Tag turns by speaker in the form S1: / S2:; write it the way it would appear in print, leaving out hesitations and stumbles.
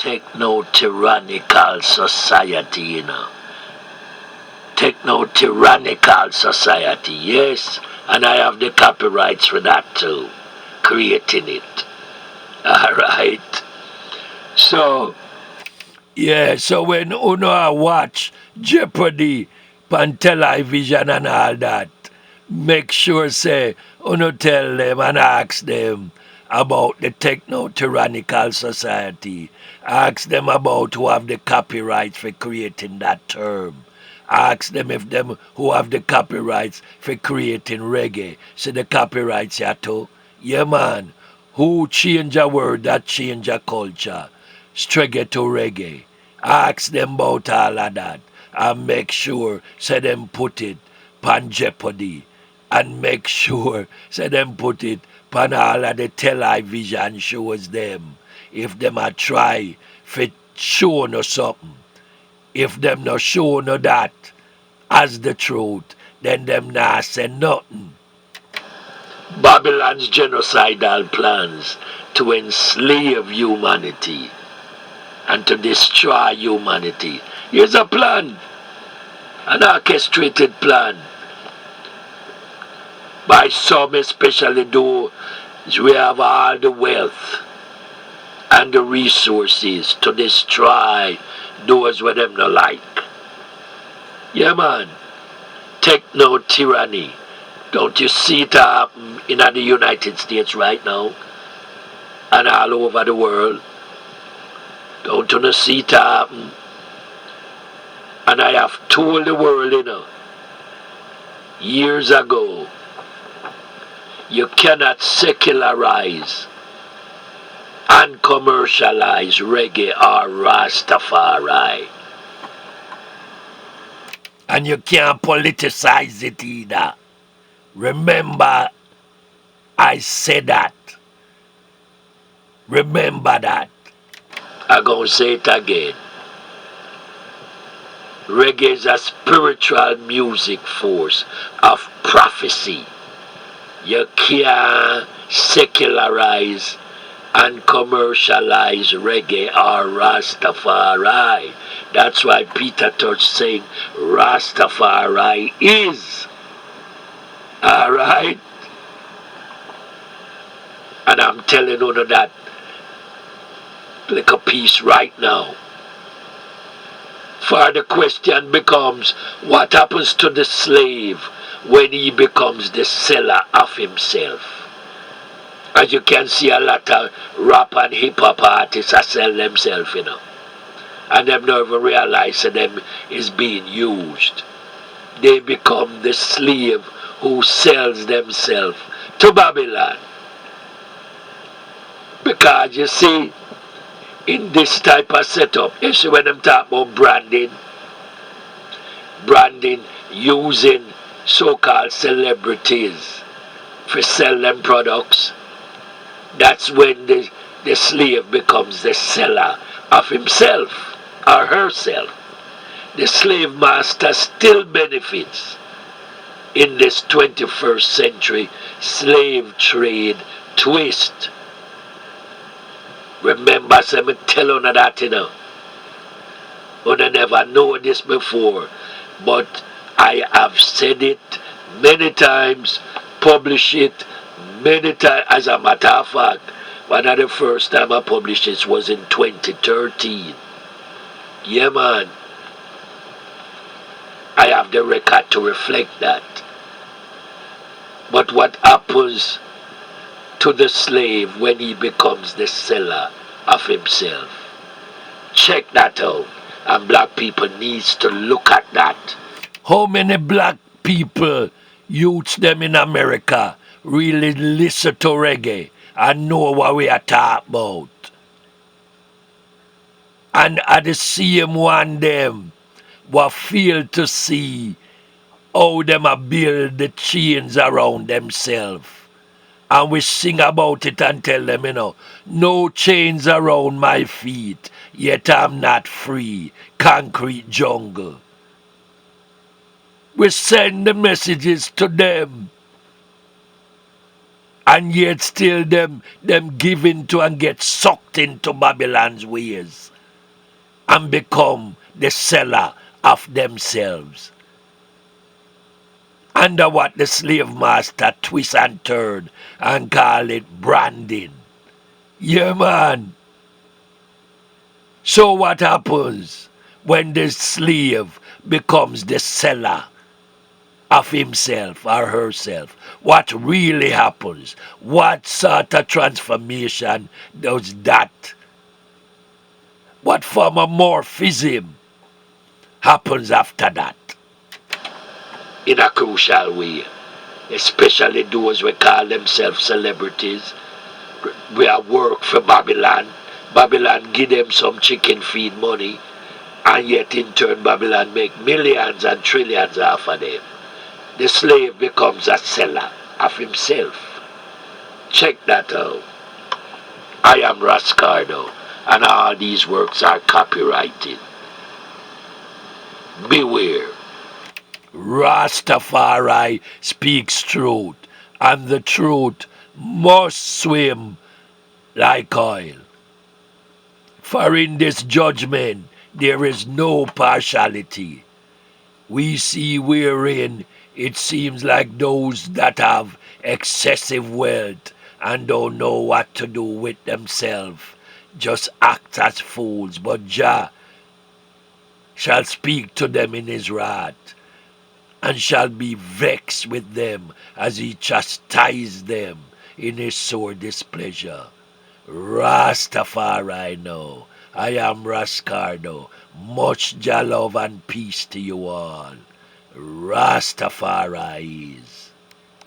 S1: techno-tyrannical society, you know. Techno-tyrannical society, yes. And I have the copyrights for that too. Creating it. Alright. So, yeah, so when Uno watch Jeopardy on television and all that, make sure say Uno tell them and ask them about the techno-tyrannical society. Ask them about who have the copyrights for creating that term. Ask them if them who have the copyrights for creating reggae. So the copyrights here too. Yeah man. Who change a word that change a culture? Straight to reggae. Ask them about all of that. And make sure say them put it pan Jeopardy. And make sure say them put it pan all of the television shows them. If them a try for show no something. If them no show no that as the truth, then them not say nothing. Babylon's genocidal plans to enslave humanity and to destroy humanity. Here's a plan, an orchestrated plan by some, especially those we have all the wealth and the resources to destroy those with them no like. Yeah man, techno-tyranny. Don't you see it happen in the United States right now and all over the world? Don't you see it happen? And I have told the world, you know, years ago, you cannot secularize and commercialize reggae or Rastafari. And you can't politicize it either. Remember, I said that. Remember that. I'm going to say it again. Reggae is a spiritual music force of prophecy. You can't secularize and commercialize reggae or Rastafari. That's why Peter Tosh saying Rastafari is. Alright? And I'm telling you that like a piece right now. For the question becomes, what happens to the slave when he becomes the seller of himself? As you can see, a lot of rap and hip-hop artists are sell themselves, you know. And them never realize that them is being used. They become the slave who sells themselves to Babylon. Because you see, in this type of setup, you see when them talk about branding using so-called celebrities for sell them products, that's when the slave becomes the seller of himself or herself. The slave master still benefits in this 21st century slave trade twist. Remember, say me tell you that, you know. You never know this before, but I have said it many times, published it many times. As a matter of fact, one of the first time I published it was in 2013. Yeah, man. I have the record to reflect that. But what happens to the slave when he becomes the seller of himself? Check that out. And black people needs to look at that. How many black people, youths them in America, really listen to reggae and know what we are talking about? And at the same one them what fail to see how them a build the chains around themselves. And we sing about it and tell them, you know, no chains around my feet, yet I'm not free. Concrete jungle. We send the messages to them. And yet still them give into and get sucked into Babylon's ways. and become the seller of themselves. Under what the slave master twist and turn and call it branding. Yeah, man. So what happens when the slave becomes the seller of himself or herself? What really happens? What sort of transformation does that? What form of morphism happens after that? In a crucial way, especially those who call themselves celebrities. We are work for Babylon. Babylon give them some chicken feed money, and yet in turn Babylon make millions and trillions off of them. The slave becomes a seller of himself. Check that out. I am Cardo, and all these works are copyrighted. Beware. Rastafari speaks truth, and the truth must swim like oil. For in this judgment there is no partiality. We see wherein it seems like those that have excessive wealth and don't know what to do with themselves just act as fools, but Jah shall speak to them in his wrath, and shall be vexed with them as he chastise them in his sore displeasure. Rastafari know. I am Rascardo. Much Jah love and peace to you all. Rastafari is.